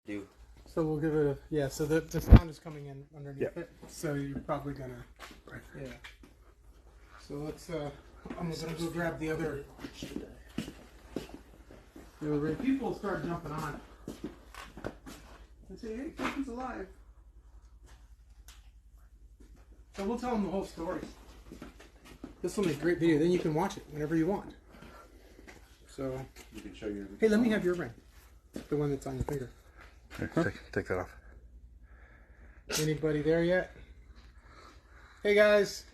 Do. So we'll give it a, yeah, so the sound is coming in underneath it. So you're probably gonna, yeah. So let's, I'm gonna go grab the other. People will start jumping on and say, hey, Casey's alive. So we'll tell them the whole story. This will make a great video. Then you can watch it whenever you want. So, You can show your. hey, let me have your ring. The one that's on your finger. Here, take that off. Anybody there yet? Hey guys.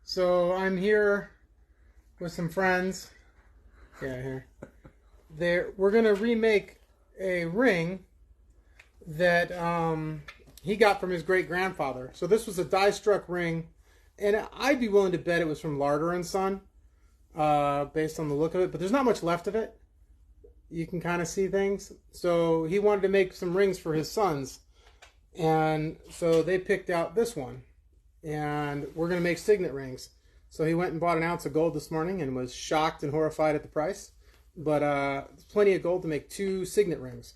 So I'm here with some friends. Yeah, here. We're gonna remake a ring that he got from his great grandfather. So this was a die-struck ring, and I'd be willing to bet it was from Larder and Son, based on the look of it. But there's not much left of it. You can kind of see things. So he wanted to make some rings for his sons, and so they picked out this one, and we're gonna make signet rings. So he went and bought an ounce of gold this morning and was shocked and horrified at the price. But there's plenty of gold to make 2 signet rings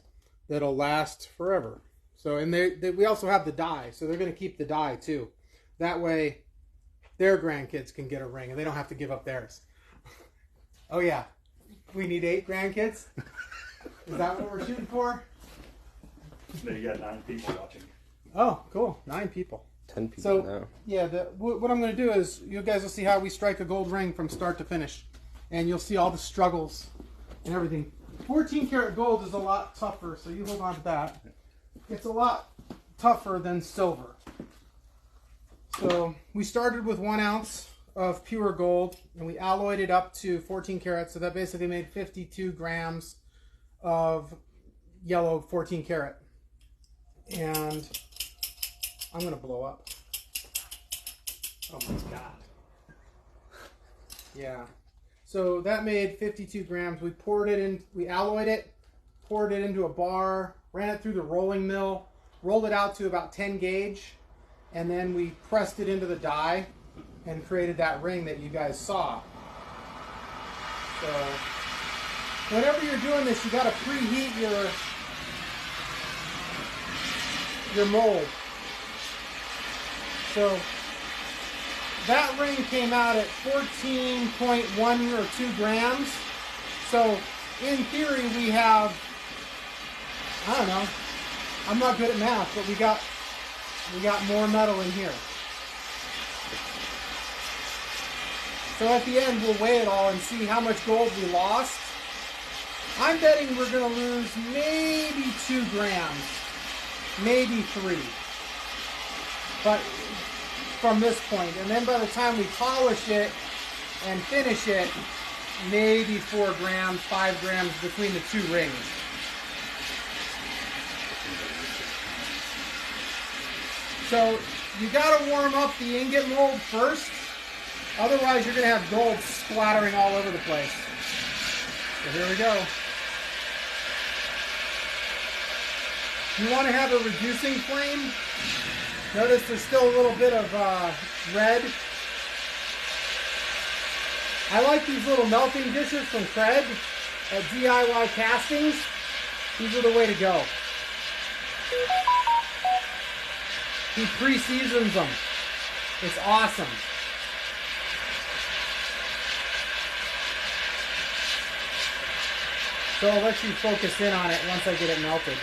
that'll last forever. So, and we also have the die, so they're going to keep the die too. That way, their grandkids can get a ring, and they don't have to give up theirs. Oh yeah, we need 8 grandkids. Is that what we're shooting for? No, you got 9 people watching. Oh, cool, 9 people. 10 people So now. yeah, what I'm going to do is you guys will see how we strike a gold ring from start to finish, and you'll see all the struggles and everything. 14 karat gold is a lot tougher, so you hold on to that. It's a lot tougher than silver. So we started with 1 ounce of pure gold, and we alloyed it up to 14 karats, so that basically made 52 grams of yellow 14 karat. And I'm going to blow up. Oh my god. Yeah. So that made 52 grams. We poured it in, we alloyed it, poured it into a bar, ran it through the rolling mill, rolled it out to about 10 gauge, and then we pressed it into the die and created that ring that you guys saw. So whenever you're doing this, you got to preheat your mold. So that ring came out at 14.1 or 2 grams. So in theory we have, I don't know, I'm not good at math, but we got more metal in here. So at the end we'll weigh it all and see how much gold we lost. I'm betting we're going to lose maybe 2 grams, maybe 3. But from this point, and then by the time we polish it and finish it, maybe 4 grams, 5 grams between the 2 rings. So you got to warm up the ingot mold first, otherwise you're going to have gold splattering all over the place. So here we go. You want to have a reducing flame. Notice there's still a little bit of red. I like these little melting dishes from Craig at DIY Castings. These are the way to go. He pre-seasons them. It's awesome. So I'll let you focus in on it once I get it melted.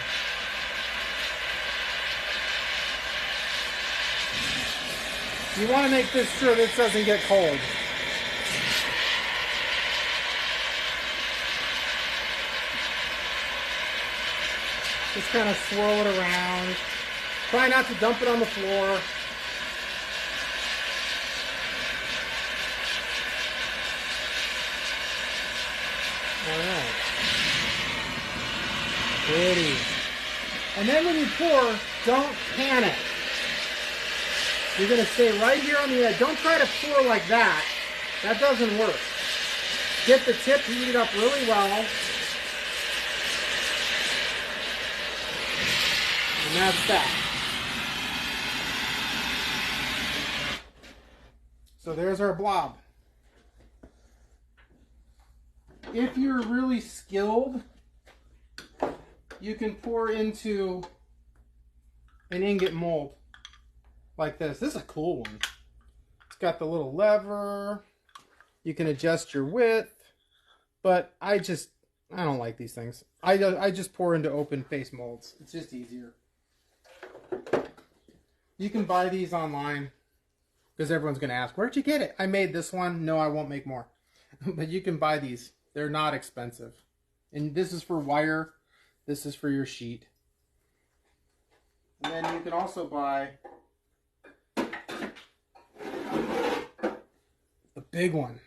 You want to make sure this doesn't get cold. Just kind of swirl it around. Try not to dump it on the floor. Alright. Pretty. And then when you pour, don't panic. You're going to stay right here on the edge. Don't try to pour like that. That doesn't work. Get the tip heated up really well. And that's that. So there's our blob. If you're really skilled, you can pour into an ingot mold like this. This is a cool one. It's got the little lever. You can adjust your width, but I don't like these things. I just pour into open face molds. It's just easier. You can buy these online because everyone's going to ask, where'd you get it? I made this one. No, I won't make more. But you can buy these. They're not expensive. And this is for wire. This is for your sheet. And then you can also buy the big one.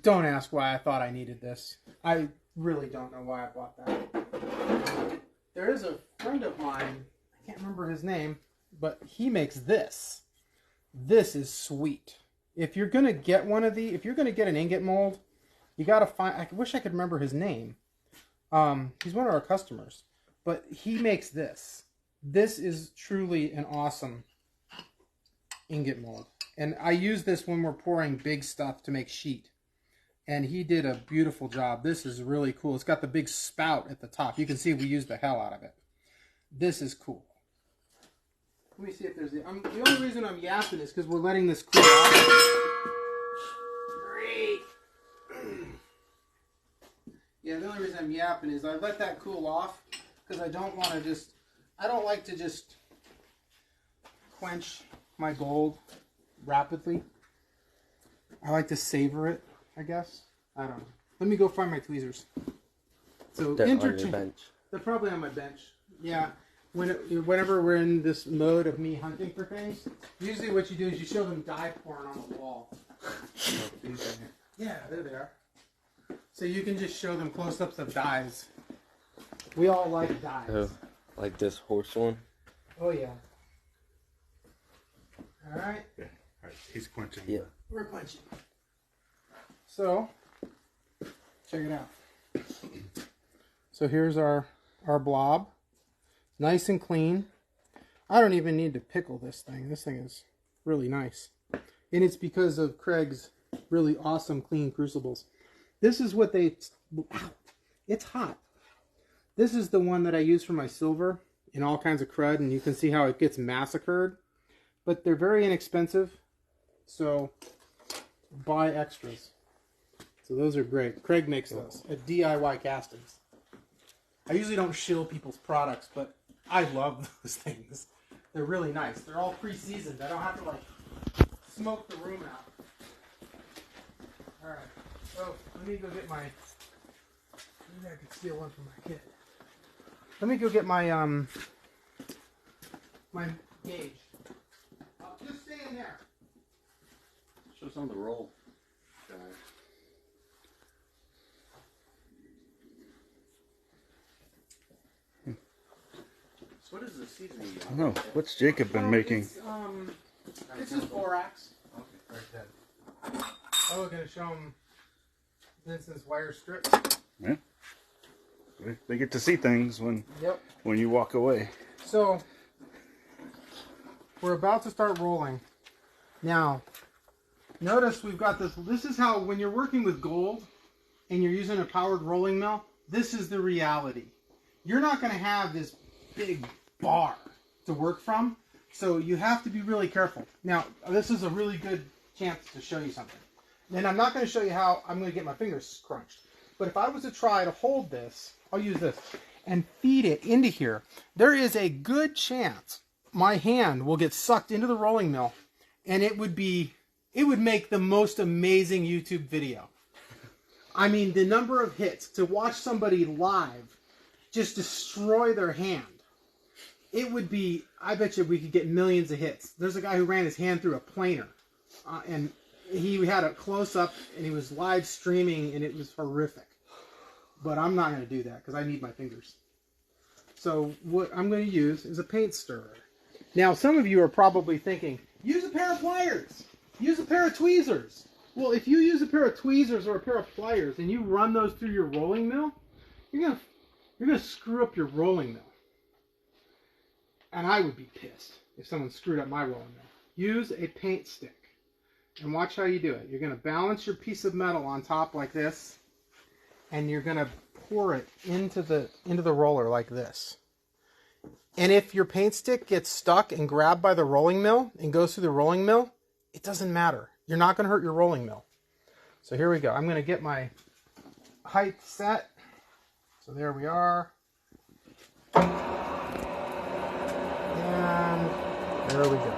Don't ask why I thought I needed this. I really don't know why I bought that. There is a friend of mine, I can't remember his name, but he makes this. This is sweet. If you're going to get one of if you're going to get an ingot mold, you got to find, I wish I could remember his name. He's one of our customers, but he makes this. This is truly an awesome ingot mold. And I use this when we're pouring big stuff to make sheet. And he did a beautiful job. This is really cool. It's got the big spout at the top. You can see we used the hell out of it. This is cool. Let me see if there's the only reason I'm yapping is because we're letting this cool off. Great. Yeah, the only reason I'm yapping is I let that cool off because I don't want to I don't like to just quench my gold rapidly. I like to savor it, I guess. I don't know. Let me go find my tweezers. So They're on your bench. They're probably on my bench. Yeah. Whenever we're in this mode of me hunting for things, usually what you do is you show them dye pouring on the wall. Yeah, there they are. So you can just show them close-ups of dyes. We all like dyes. Oh, like this horse one? Oh, yeah. All right. Yeah. All right. He's quenching. Yeah. We're quenching. So, check it out. So here's our blob. Nice and clean. I don't even need to pickle this thing. This thing is really nice. And it's because of Craig's really awesome clean crucibles. This is what it's hot. This is the one that I use for my silver and all kinds of crud, and you can see how it gets massacred. But they're very inexpensive, so buy extras. So those are great. Craig makes those at DIY Castings. I usually don't shill people's products, but I love those things. They're really nice. They're all pre-seasoned. I don't have to, like, smoke the room out. Alright. Oh, let me go get my... Maybe I could steal one from my kid. Let me go get my, my gauge. Just stay in there. Show some of the roll. So what is the seasoning? I don't know. What's Jacob been making? This is borax. Okay, right then. Oh, we're going to show them Vincent's wire strip. Yeah. They get to see things when Yep. you walk away. So, we're about to start rolling. Now, notice we've got this. This is how, when you're working with gold and you're using a powered rolling mill, this is the reality. You're not going to have this big bar to work from, so you have to be really careful. Now, this is a really good chance to show you something. And I'm not going to show you how I'm going to get my fingers crunched. But if I was to try to hold this, I'll use this, and feed it into here, there is a good chance my hand will get sucked into the rolling mill, and it would make the most amazing YouTube video. I mean, the number of hits, to watch somebody live just destroy their hand, it would be, I bet you we could get millions of hits. There's a guy who ran his hand through a planer, and he had a close-up, and he was live streaming, and it was horrific. But I'm not going to do that, because I need my fingers. So what I'm going to use is a paint stirrer. Now, some of you are probably thinking, use a pair of pliers. Use a pair of tweezers. Well, if you use a pair of tweezers or a pair of pliers, and you run those through your rolling mill, you're gonna screw up your rolling mill. And I would be pissed if someone screwed up my rolling mill. Use a paint stick. And watch how you do it. You're going to balance your piece of metal on top like this. And you're going to pour it into the roller like this. And if your paint stick gets stuck and grabbed by the rolling mill and goes through the rolling mill, it doesn't matter. You're not going to hurt your rolling mill. So here we go. I'm going to get my height set. So there we are. And there we go.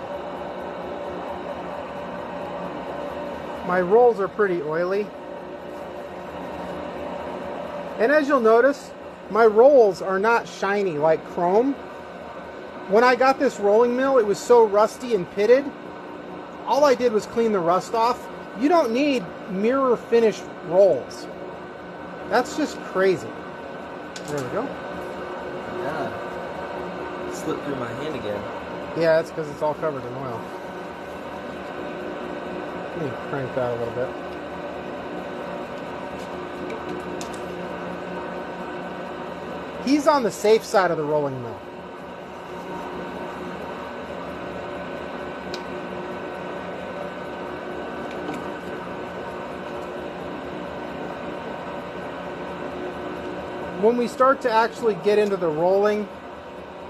My rolls are pretty oily. And as you'll notice, my rolls are not shiny like chrome. When I got this rolling mill, it was so rusty and pitted. All I did was clean the rust off. You don't need mirror finished rolls. That's just crazy. There we go. Yeah. It slipped through my hand again. Yeah, that's because it's all covered in oil. Let me crank that a little bit. He's on the safe side of the rolling mill. When we start to actually get into the rolling,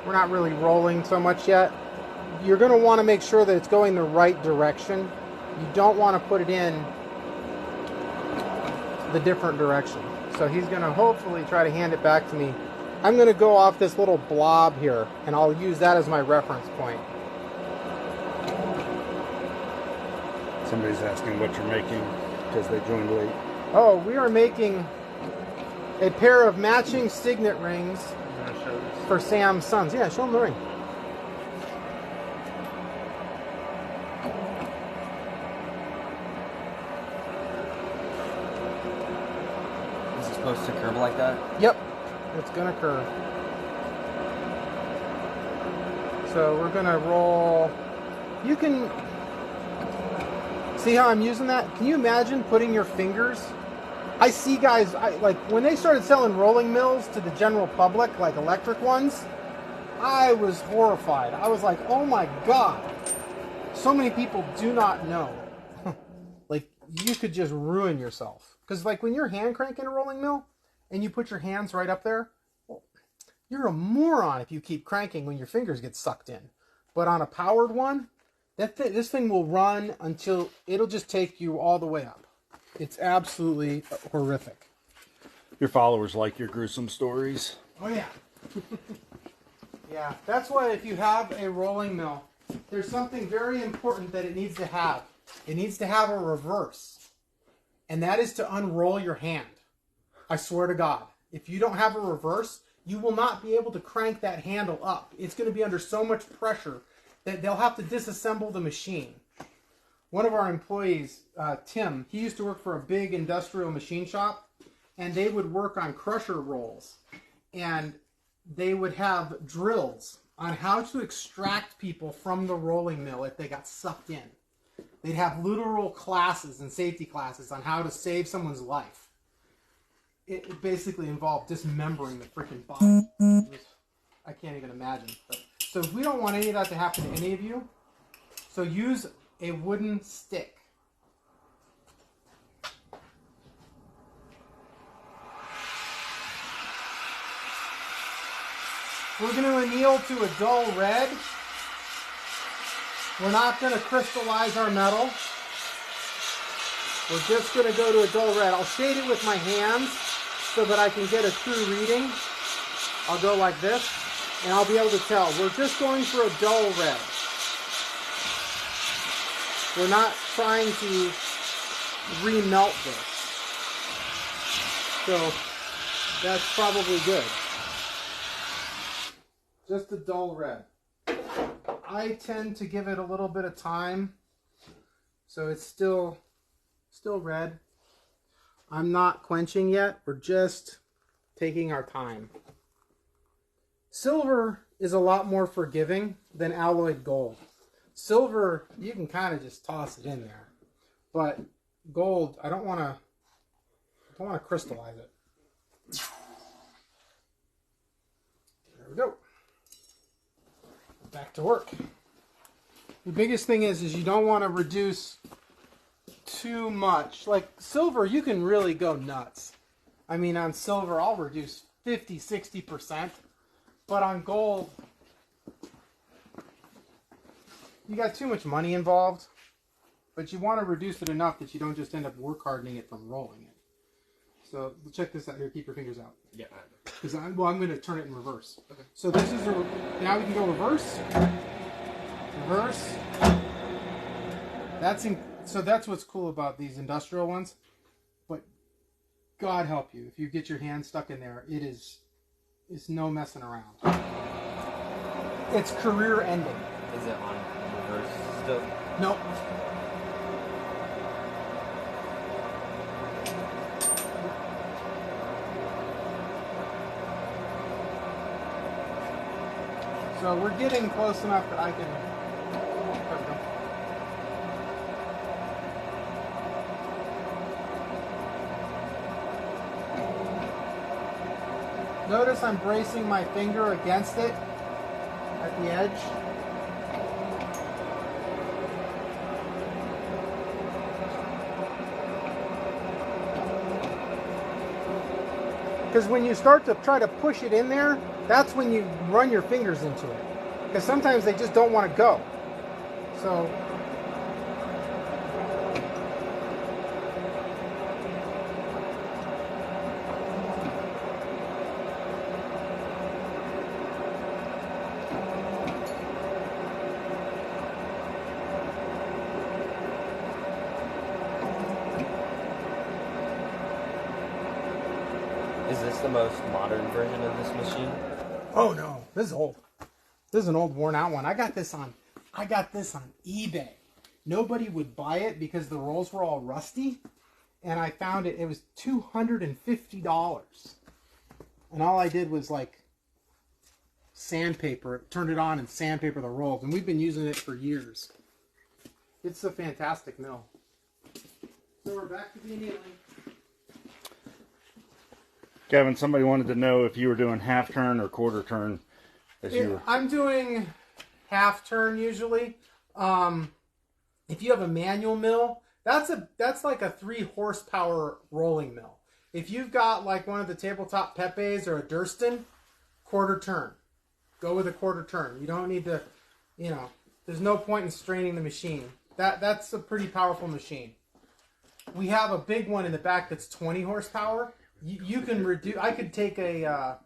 we're not really rolling so much yet. You're going to want to make sure that it's going the right direction. You don't want to put it in the different direction. So he's going to hopefully try to hand it back to me. I'm going to go off this little blob here, and I'll use that as my reference point. Somebody's asking what you're making because they joined late. Oh, we are making a pair of matching signet rings for Sam's sons. Yeah, show him the ring. Is it supposed to curve like that? Yep, it's gonna curve. So we're gonna roll. You can see how I'm using that? Can you imagine putting your fingers? I see guys, like when they started selling rolling mills to the general public, like electric ones, I was horrified. I was like, oh my God. So many people do not know. Like, you could just ruin yourself. Because like when you're hand cranking a rolling mill and you put your hands right up there, well, you're a moron if you keep cranking when your fingers get sucked in. But on a powered one, this thing will run until it'll just take you all the way up. It's absolutely horrific. Your followers like your gruesome stories. Oh yeah. Yeah, that's why if you have a rolling mill, there's something very important that it needs to have. It needs to have a reverse. And that is to unroll your hand. I swear to God. If you don't have a reverse, you will not be able to crank that handle up. It's going to be under so much pressure that they'll have to disassemble the machine. One of our employees, Tim, he used to work for a big industrial machine shop, and they would work on crusher rolls. And they would have drills on how to extract people from the rolling mill if they got sucked in. They'd have literal classes and safety classes on how to save someone's life. It basically involved dismembering the freaking body. I can't even imagine. So if we don't want any of that to happen to any of you, so use a wooden stick. We're going to anneal to a dull red. We're not going to crystallize our metal. We're just going to go to a dull red. I'll shade it with my hands so that I can get a true reading. I'll go like this, and I'll be able to tell. We're just going for a dull red. We're not trying to remelt this. So that's probably good. Just a dull red. I tend to give it a little bit of time, so it's still red. I'm not quenching yet. We're just taking our time. Silver is a lot more forgiving than alloyed gold. Silver, you can kind of just toss it in there, but gold, I don't want to crystallize it. There we go. Back to work. The biggest thing is you don't want to reduce too much. Like silver, you can really go nuts. I mean, on silver, I'll reduce 50, 60%. But on gold, you got too much money involved. But you want to reduce it enough that you don't just end up work hardening it from rolling it. So check this out here. Keep your fingers out. Yeah. Because I'm going to turn it in reverse. Okay. So this is now we can go reverse. Reverse. So that's what's cool about these industrial ones. But God help you if you get your hand stuck in there. It's no messing around. It's career ending. Is it on reverse still? Nope. So we're getting close enough that I can. There we go. Notice I'm bracing my finger against it at the edge. Because when you start to try to push it in there, that's when you run your fingers into it. Because sometimes they just don't want to go. So Is this the most modern version of this machine? oh no, this is old. This is an old worn out one. I got this on eBay. Nobody would buy it because the rolls were all rusty. And I found it was $250. And all I did was like sandpaper it, turned it on and sandpaper the rolls. And we've been using it for years. It's a fantastic mill. So we're back to the annealing. Kevin, somebody wanted to know if you were doing half turn or quarter turn. I'm doing half turn usually. If you have a manual mill, that's like a 3 horsepower rolling mill. If you've got like one of the tabletop Pepes or a Durston, quarter turn. Go with a quarter turn. You don't need to, there's no point in straining the machine. That's a pretty powerful machine. We have a big one in the back that's 20 horsepower. You can reduce. I could take a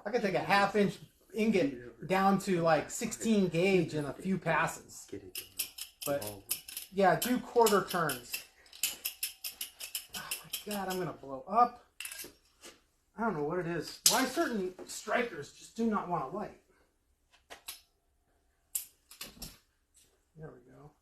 half-inch ingot down to like 16 gauge in a few passes. But yeah, do quarter turns. Oh my God, I'm gonna blow up. I don't know what it is. Why certain strikers just do not want to light. There we go.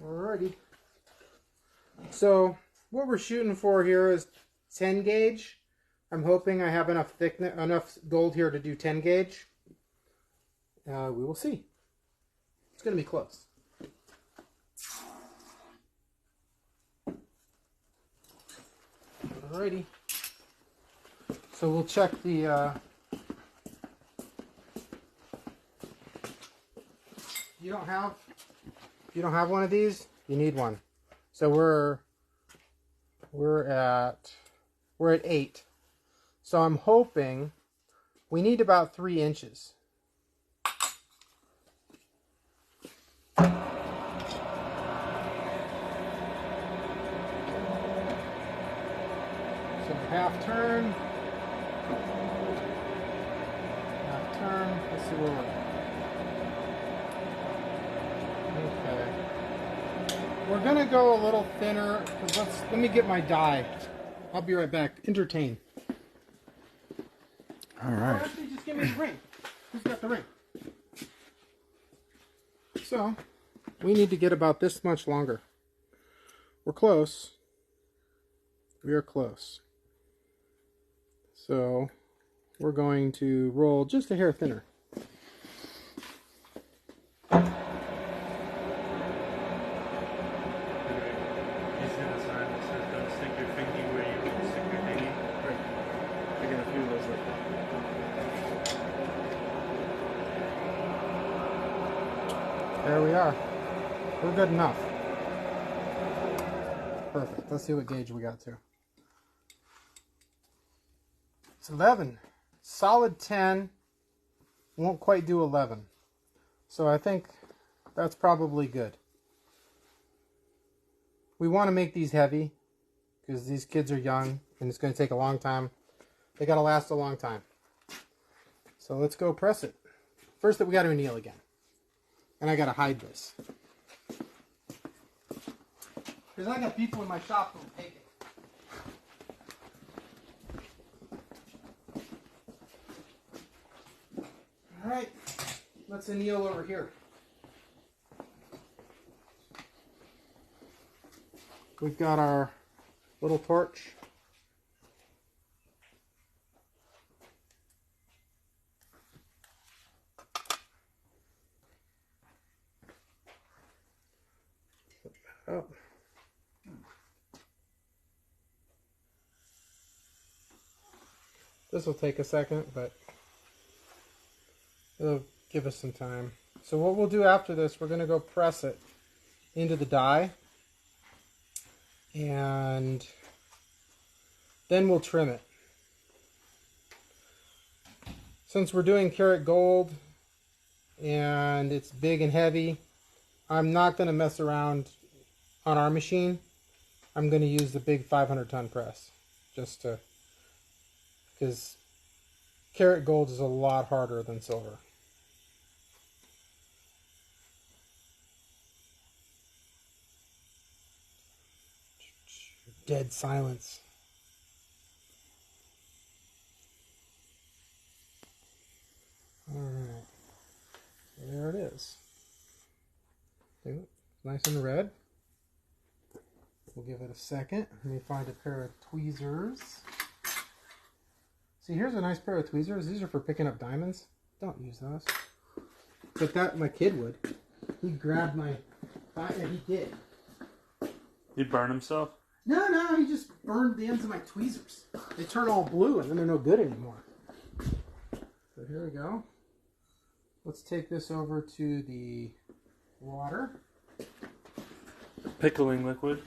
Alrighty. So what we're shooting for here is 10 gauge. I'm hoping I have enough thickness, enough gold here to do 10 gauge. We will see. It's going to be close. Alrighty. So we'll check the. You don't have one of these? You need one. So we're at 8. So I'm hoping we need about 3 inches. So half turn. Half turn. Let's see where we're at. Okay. We're gonna go a little thinner. 'Cause let me get my die. I'll be right back. Entertain. All Or right. actually, just give me the ring. Who's got the ring? So, we need to get about this much longer. We're close. We are close. So, we're going to roll just a hair thinner. There we are. We're good enough. Perfect. Let's see what gauge we got to. It's 11. Solid 10. Won't quite do 11. So I think that's probably good. We want to make these heavy because these kids are young and it's going to take a long time. They got to last a long time. So let's go press it. First, we got to anneal again. And I got to hide this. Because I got people in my shop who will take it. Alright, let's anneal over here. We've got our little torch. Put that up. This will take a second, but it'll give us some time. So what we'll do after this, we're going to go press it into the die. And then we'll trim it. Since we're doing karat gold and it's big and heavy, I'm not going to mess around on our machine. I'm going to use the big 500-ton press just to, because karat gold is a lot harder than silver. Dead silence. Alright. There it is. Nice and red. We'll give it a second. Let me find a pair of tweezers. See, here's a nice pair of tweezers. These are for picking up diamonds. Don't use those. But that my kid would. He grabbed my... Yeah, he did. He'd burn himself? No, he just burned the ends of my tweezers. They turn all blue and then they're no good anymore. So here we go. Let's take this over to the water. Pickling liquid.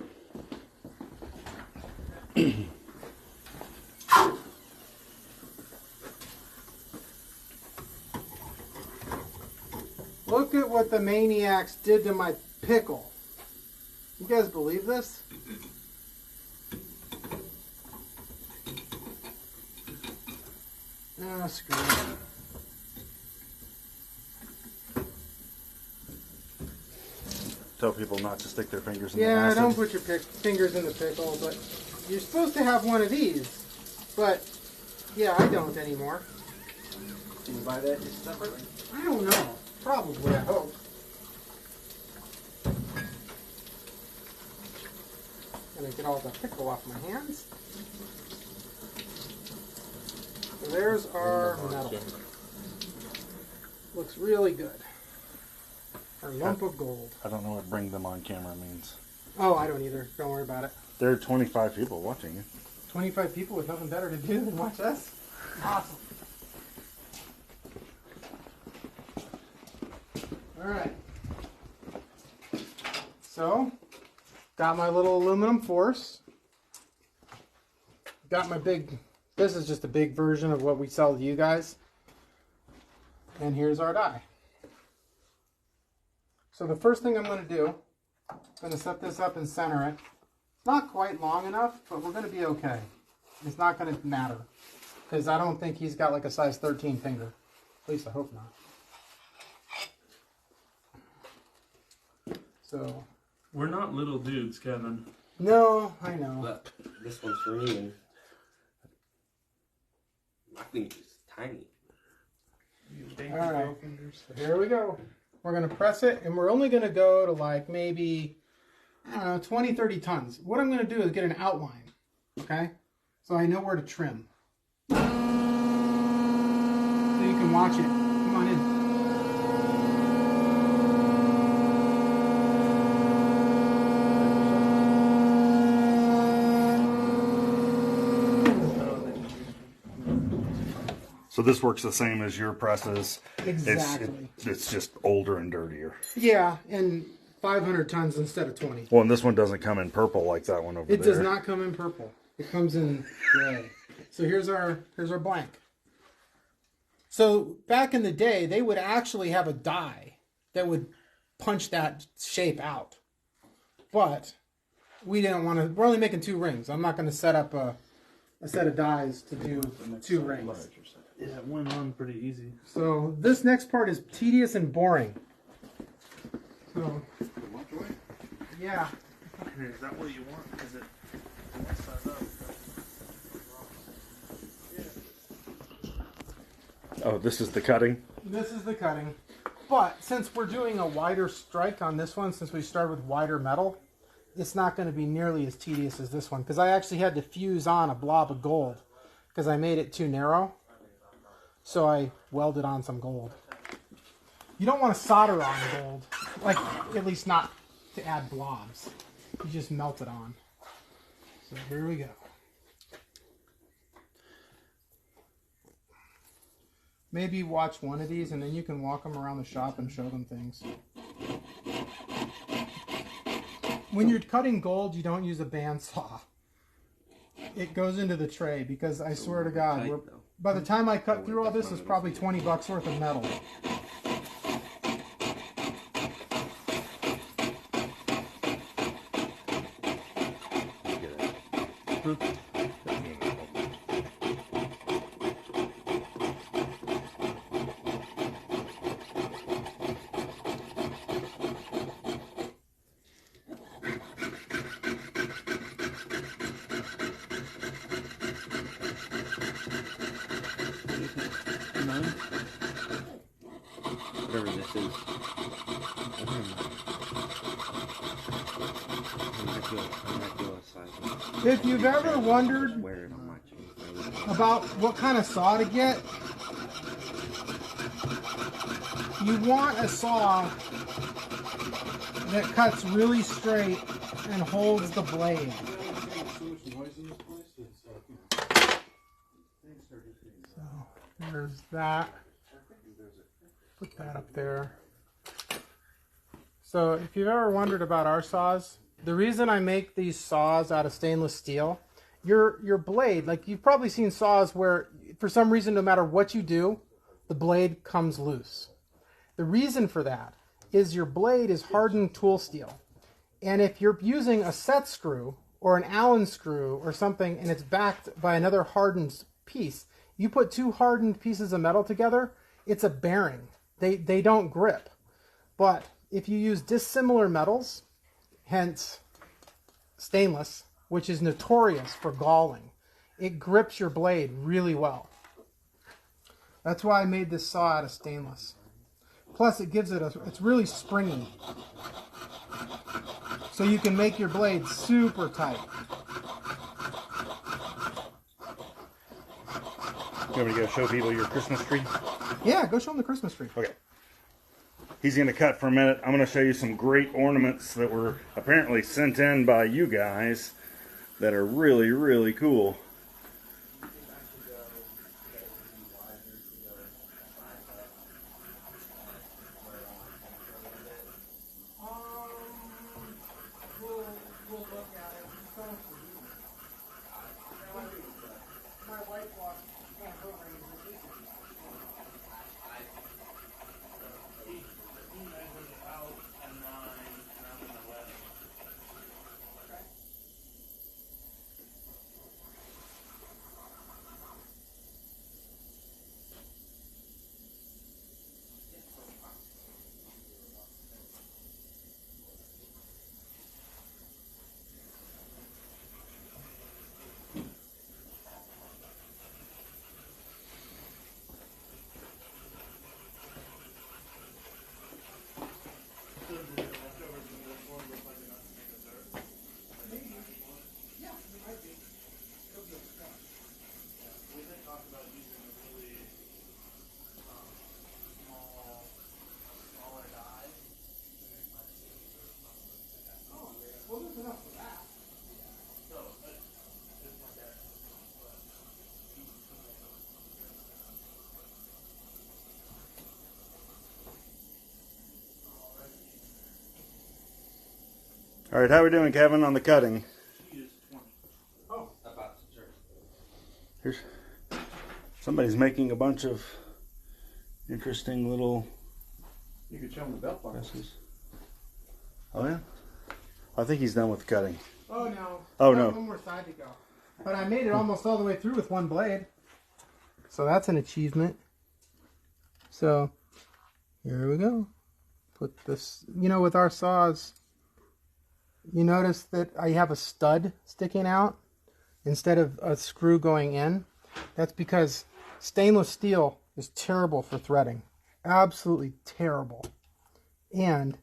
Look at what the maniacs did to my pickle. You guys believe this? Ah, screw it. Tell people not to stick their fingers in the Yeah, acid. don't put your fingers in the pickle, but you're supposed to have one of these. But, yeah, I don't anymore. Can you buy that just separately? I don't know. Probably, I hope. Gonna get all the pickle off my hands. So there's our metal. Looks really good. Our lump of gold. I don't know what bring them on camera means. Oh, I don't either. Don't worry about it. There are 25 people watching you. 25 people with nothing better to do than watch us? Awesome. Alright. So, got my little aluminum force. Got my big, this is just a big version of what we sell to you guys. And here's our die. So the first thing I'm going to do, I'm going to set this up and center it. It's not quite long enough, but we're going to be okay. It's not going to matter. Because I don't think he's got like a size 13 finger. At least I hope not. So We're not little dudes, Kevin. No, I know. But this one's for me, and my finger's tiny. All right, so here we go. We're going to press it, and we're only going to go to like maybe, I don't know, 20, 30 tons. What I'm going to do is get an outline, okay? So I know where to trim. So you can watch it. Come on in. So this works the same as your presses. Exactly. It's just older and dirtier. Yeah, and 500 tons instead of 20. Well, and this one doesn't come in purple like that one over there. It does not come in purple. It comes in gray. So here's our blank. So back in the day, they would actually have a die that would punch that shape out. But we didn't want to. We're only making 2 rings. I'm not going to set up a set of dies to do 2 rings. Yeah, it went on pretty easy. So this next part is tedious and boring. So yeah. Here, is that what you want? Is it one side up? Oh, this is the cutting? This is the cutting. But since we're doing a wider strike on this one, since we started with wider metal, it's not going to be nearly as tedious as this one. Because I actually had to fuse on a blob of gold because I made it too narrow. So I welded on some gold. You don't want to solder on gold. Like, at least not to add blobs. You just melt it on. So here we go. Maybe watch one of these and then you can walk them around the shop and show them things. When you're cutting gold, you don't use a bandsaw. It goes into the tray because I swear to God, by the time I cut through all this, it's probably 20 bucks worth of metal. Whatever this is. If you've ever wondered about what kind of saw to get, you want a saw that cuts really straight and holds the blade. So there's that. Put that up there. So if you've ever wondered about our saws, the reason I make these saws out of stainless steel, your blade, like you've probably seen saws where for some reason no matter what you do, the blade comes loose. The reason for that is your blade is hardened tool steel. And if you're using a set screw or an Allen screw or something and it's backed by another hardened piece, you put 2 hardened pieces of metal together, it's a bearing. They don't grip. But if you use dissimilar metals, hence stainless, which is notorious for galling, it grips your blade really well. That's why I made this saw out of stainless. Plus it gives it it's really springy. So you can make your blade super tight. You want me to go show people your Christmas tree? Yeah, go show them the Christmas tree. Okay. He's going to cut for a minute. I'm going to show you some great ornaments that were apparently sent in by you guys that are really, really cool. All right, how we doing, Kevin, on the cutting? Oh, About to turn. Here's somebody's making a bunch of interesting little You could show him the belt buckles. presses. Oh yeah, I think he's done with the cutting. oh no. Oh, Got no. one more side to go. But I made it almost all the way through with one blade. So that's an achievement. So here we go. Put this, you know, with our saws, you notice that I have a stud sticking out instead of a screw going in. That's because stainless steel is terrible for threading. Absolutely terrible. And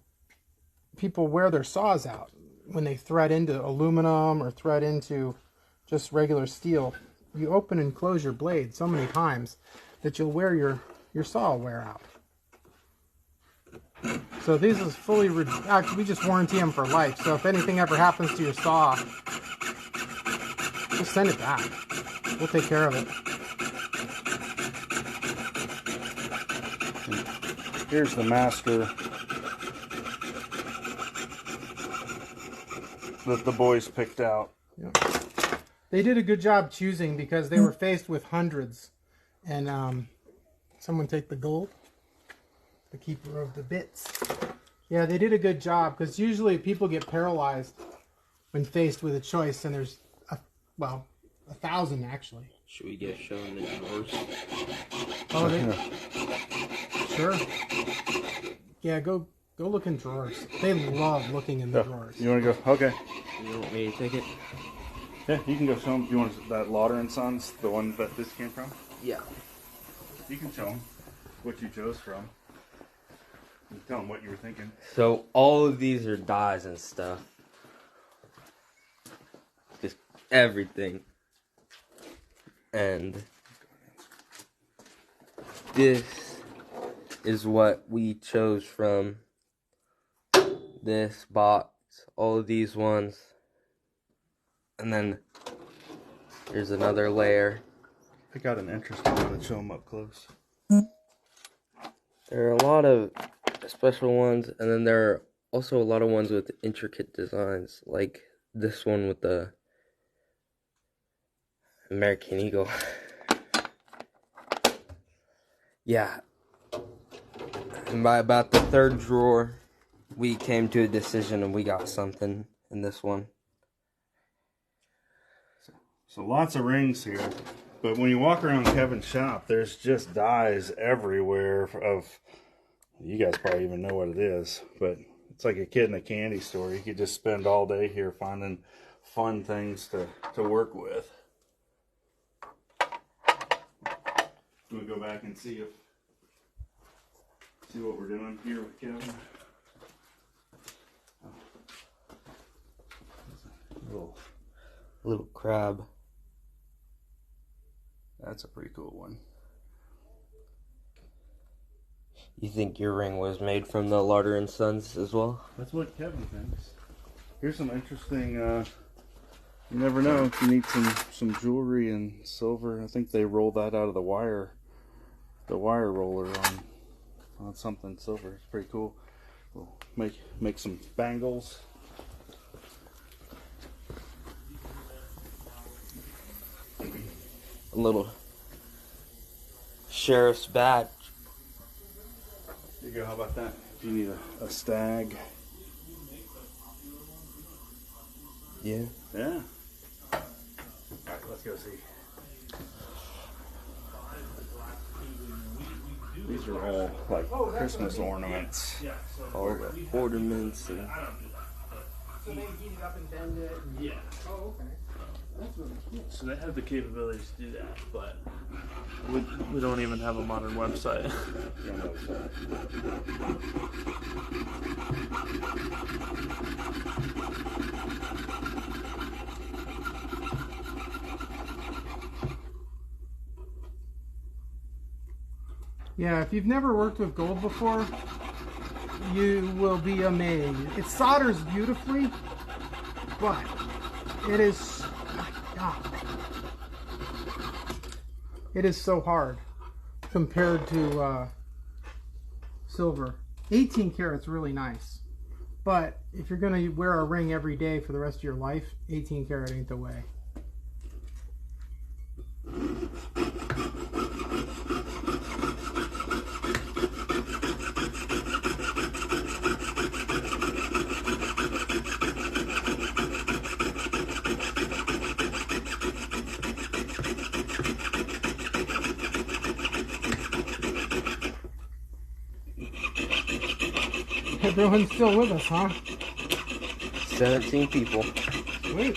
people wear their saws out when they thread into aluminum or thread into just regular steel. You open and close your blade so many times that you'll wear your saw will wear out. So these is fully, actually we just warranty them for life. So if anything ever happens to your saw, just send it back. We'll take care of it. Here's the master that the boys picked out. Yeah. They did a good job choosing because they were faced with hundreds. And someone take the gold, the keeper of the bits. Yeah, they did a good job because usually people get paralyzed when faced with a choice, and there's, 1,000 actually. Should we get shown the drawers? Oh, they, sure. Yeah, go look in drawers. They love looking in the drawers. You want to go? Okay. You want me to take it? Yeah, you can go show them. You want that Lauder and Sons, the one that this came from? Yeah. You can show them what you chose from. You tell them what you were thinking. So all of these are dyes and stuff. Just everything. And this is what we chose from this box. All of these ones. And then there's another layer. Pick out an interesting one and show them up close. There are a lot of special ones, and then there are also a lot of ones with intricate designs, like this one with the American Eagle. Yeah. And by about the third drawer, we came to a decision and we got something in this one. So lots of rings here. But when you walk around Kevin's shop, there's just dies everywhere of, you guys probably even know what it is, but it's like a kid in a candy store. You could just spend all day here finding fun things to work with. I'm gonna go back and see what we're doing here with Kevin. Little crab. That's a pretty cool one. You think your ring was made from the Lauder and Sons as well? That's what Kevin thinks. Here's some interesting, you never know if you need some jewelry and silver. I think they rolled that out of the wire roller on something silver. It's pretty cool. We'll make some bangles. A little sheriff's badge. There you go, how about that? If you need a stag. Yeah. Yeah. Alright, let's go see. These are all like Christmas ornaments. All the ornaments and So they heat it up and bend it? Yeah. Oh, okay. That's really cool. So they have the capabilities to do that, but we don't even have a modern website. Yeah, if you've never worked with gold before, you will be amazed. It solders beautifully, but it is, my God, it is so hard compared to silver. 18 karat's really nice, But if you're going to wear a ring every day for the rest of your life, 18 karat ain't the way. Everyone's still with us, huh? 17 people. Sweet.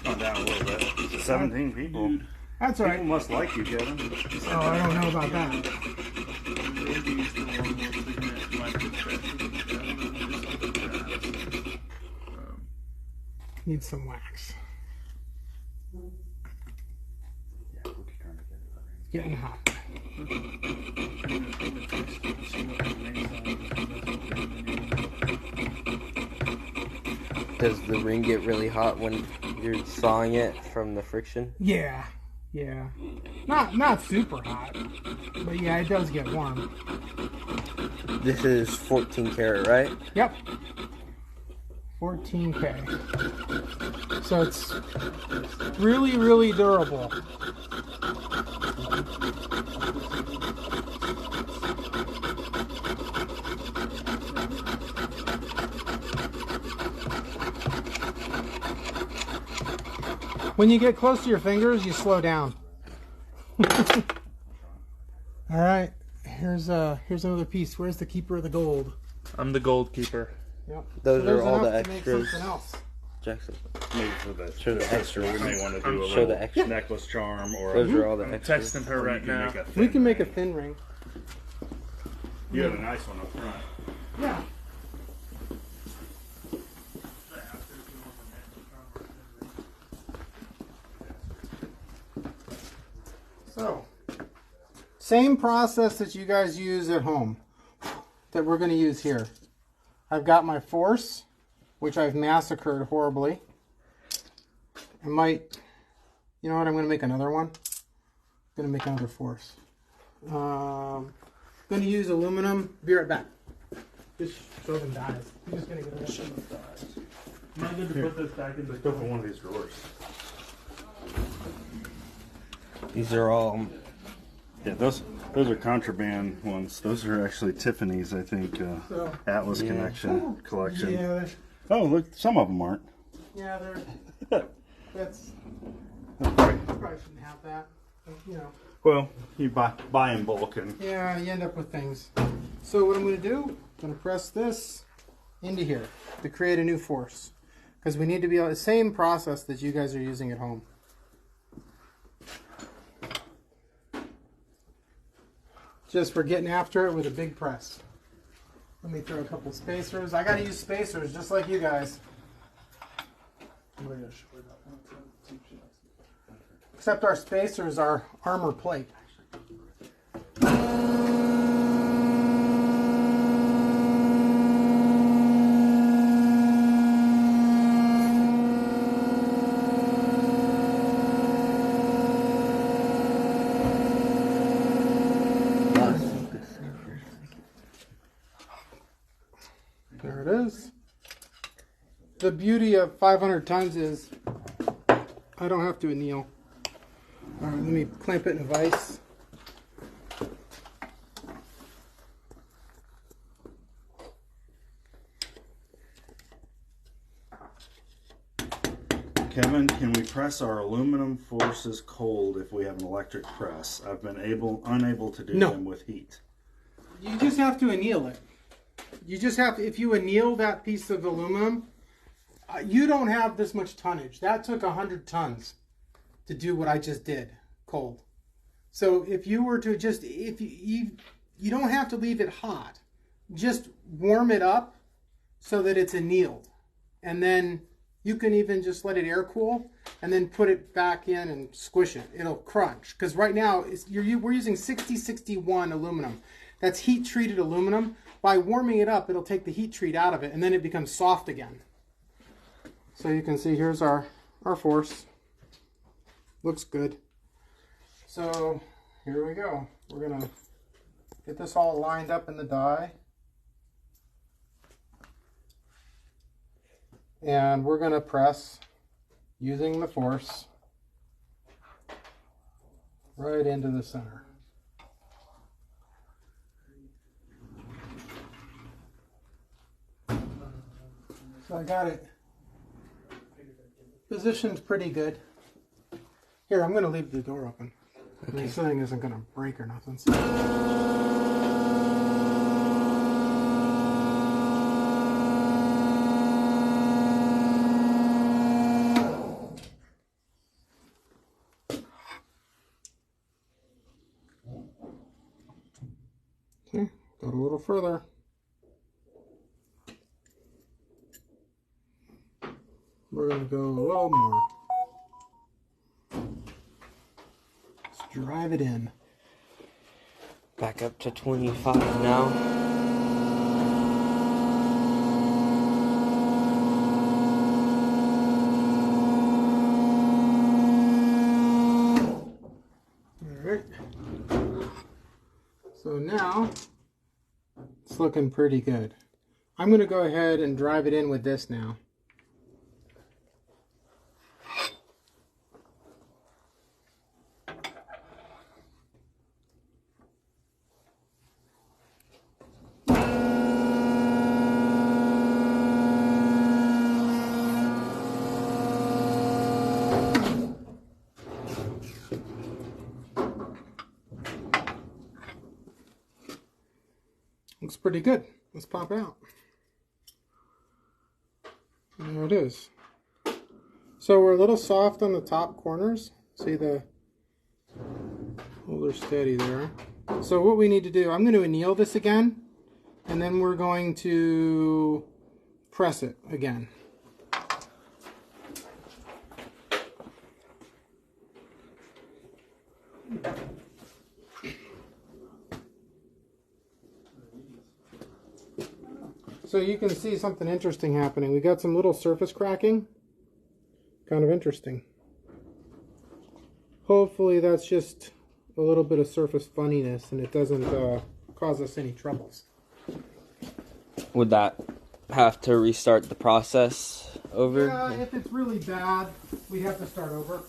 Gone down a little bit. 17 people. Dude, That's all right. People must like you, Kevin. Oh, I don't know about that. maybe it's the one more significant microtransfer. Need some wax. Yeah, we're just trying to get it. It's getting hot. Does the ring get really hot when you're sawing it from the friction? Yeah. Yeah. Not super hot. But yeah, it does get warm. This is 14 karat, right? Yep. 14K. So it's really, really durable. When you get close to your fingers, you slow down. All right, here's another piece. Where's the keeper of the gold? I'm the gold keeper. Yep. Those So there's are all the enough to make extras. something else. Jackson, Maybe for the show the extra, we extra. may want to do a Show little the extra. necklace charm or Those are all the I'm extras. texting her or you right can now. make a We thin can make a ring. thin ring. You have a nice one up front. Yeah. So, same process that you guys use at home that we're going to use here. I've got my force, which I've massacred horribly. I might, you know what, I'm going to make another one. I'm going to make another force. I'm going to use aluminum. Be right back. Just show them dies. I'm just going to get this. Am I good to put this back in the Go for one of these drawers. These are all. Yeah, those are contraband ones. Those are actually Tiffany's, I think. So, Atlas Yeah. Connection collection. yeah, Oh, look, some of them aren't. yeah, they're, that's, That's right. probably shouldn't have that. But, you know, Well, you buy in bulk and yeah, you end up with things. So what I'm going to do, I'm going to press this into here to create a new force. Because we need to be able, the same process that you guys are using at home. Just we're getting after it with a big press. Let me throw a couple spacers. I got to use spacers just like you guys. Except our spacers are armor plate. There it is. The beauty of 500 tons is I don't have to anneal. All right, let me clamp it in a vise. Kevin, can we press our aluminum forces cold if we have an electric press? I've been unable to do No. them with heat. You just have to anneal it. You just have to, if you anneal that piece of aluminum, you don't have this much tonnage. That took 100 tons to do what I just did, cold. So if you were to just, if you don't have to leave it hot. Just warm it up so that it's annealed. And then you can even just let it air cool and then put it back in and squish it. It'll crunch. Because right now, we're using 6061 aluminum. That's heat-treated aluminum. By warming it up, it'll take the heat treat out of it, and then it becomes soft again. So you can see here's our force. Looks good. So here we go. We're going to Get this all lined up in the die. And we're going to press using the force right into the center. So I got it positioned pretty good. Here, I'm going to leave the door open. Okay. This thing isn't going to break or nothing. So. Okay, go a little further. We're going to go a little more. Let's drive it in. Back up to 25 now. Alright. So now, it's looking pretty good. I'm going to go ahead and drive it in with this now. Looks pretty good. Let's pop out. There it is. So we're a little soft on the top corners. See the hold her steady there. So what we need to do, I'm going to anneal this again, and then we're going to press it again. So you can see something interesting happening. We got some little surface cracking. Kind of interesting. Hopefully that's just a little bit of surface funniness and it doesn't cause us any troubles. Would that have to restart the process over? Yeah, if it's really bad, we have to start over.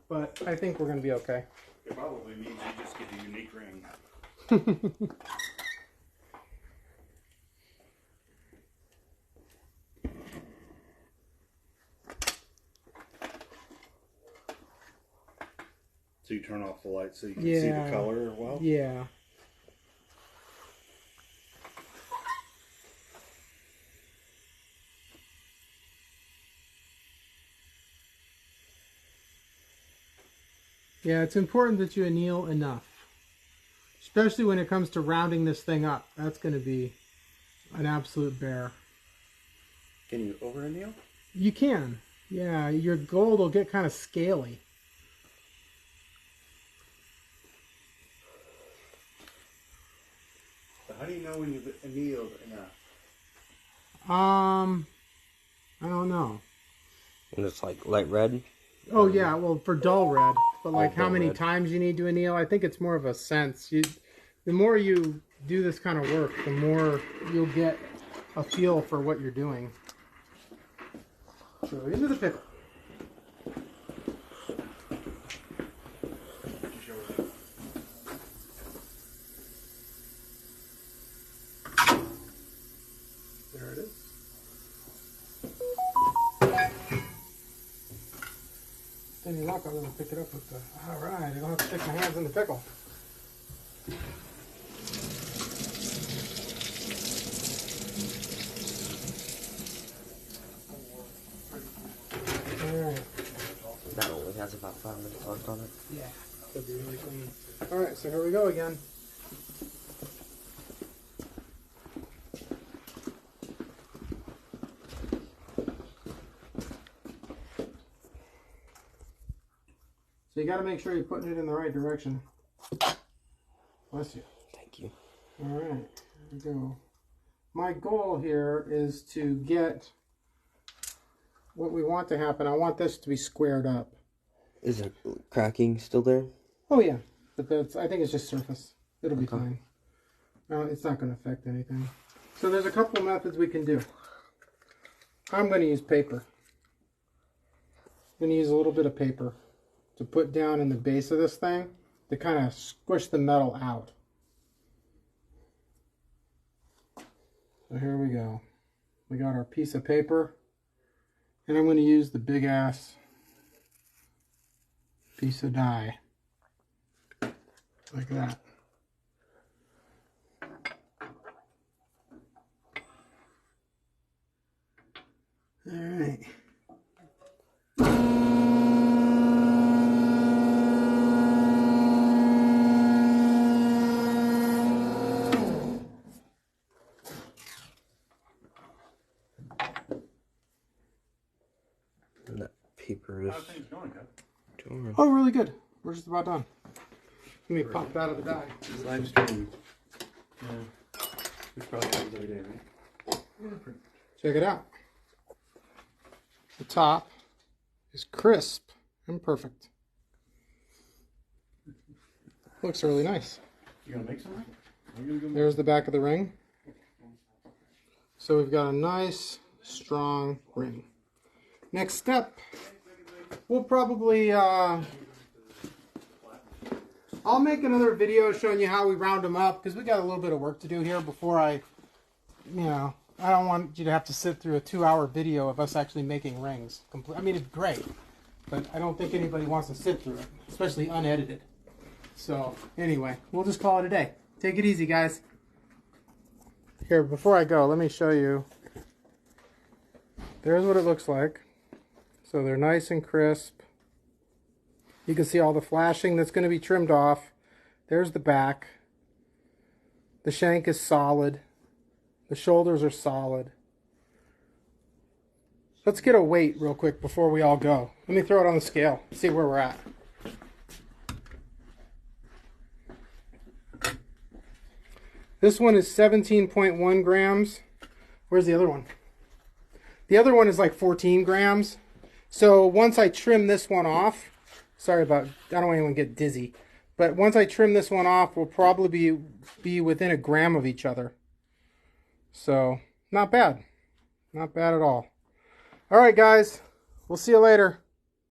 But I think we're going to be okay. It probably means you just get a unique ring. So you turn off the light so you can see the color well? Yeah. Yeah, it's important that you anneal enough. Especially when it comes to rounding this thing up. That's going to be an absolute bear. Can you over anneal? You can. Yeah, your gold will get kind of scaly. So how do you know when you've annealed enough? I don't know. And it's like light red? Oh yeah, well for dull red. But like how many red. times you need to anneal, I think it's more of a sense. The more you do this kind of work, the more you'll get a feel for what you're doing. So into the pickle. There it is. Any luck, I'm going to pick it up with the... Alright, I don't have to stick my hands in the pickle. Alright. That only has about 5 minutes left on it. Yeah, could be really clean. Alright, so here we go again. So you got to make sure you're putting it in the right direction. Bless you. Thank you. Alright, here we go. My goal here is to get what we want to happen. I want this to be squared up. Is the cracking still there? Oh yeah, but I think it's just surface. It'll be fine. It's not going to affect anything. So there's a couple of methods we can do. I'm going to use paper. I'm going to use a little bit of paper to put down in the base of this thing to kind of squish the metal out. So here we go. We got our piece of paper, and I'm going to use the big ass piece of dye like that. All right. And that paper is How's things going, Kev? torn. Oh, really good. We're just about done. Let me pop that out of the dye. Live stream. Yeah. We probably do this every day, right? Check it out. The top is crisp and perfect. Looks really nice. You gonna make something? Are you gonna go There's the back of the ring. So we've got a nice, strong ring. Next step, we'll probably, I'll make another video showing you how we round them up, because we got a little bit of work to do here before I don't want you to have to sit through a 2-hour video of us actually making rings. I mean, it's great, but I don't think anybody wants to sit through it, especially unedited. So anyway, we'll just call it a day. Take it easy, guys. Here, before I go, let me show you. There's what it looks like. So they're nice and crisp. You can see all the flashing that's going to be trimmed off. There's the back. The shank is solid. The shoulders are solid. Let's get a weight real quick before we all go. Let me throw it on the scale, see where we're at. This one is 17.1 grams. Where's the other one? The other one is like 14 grams. So once I trim this one off, sorry about, I don't want anyone to get dizzy, but once I trim this one off, we'll probably be within a gram of each other. So, not bad. Not bad at all. All right, guys. We'll see you later.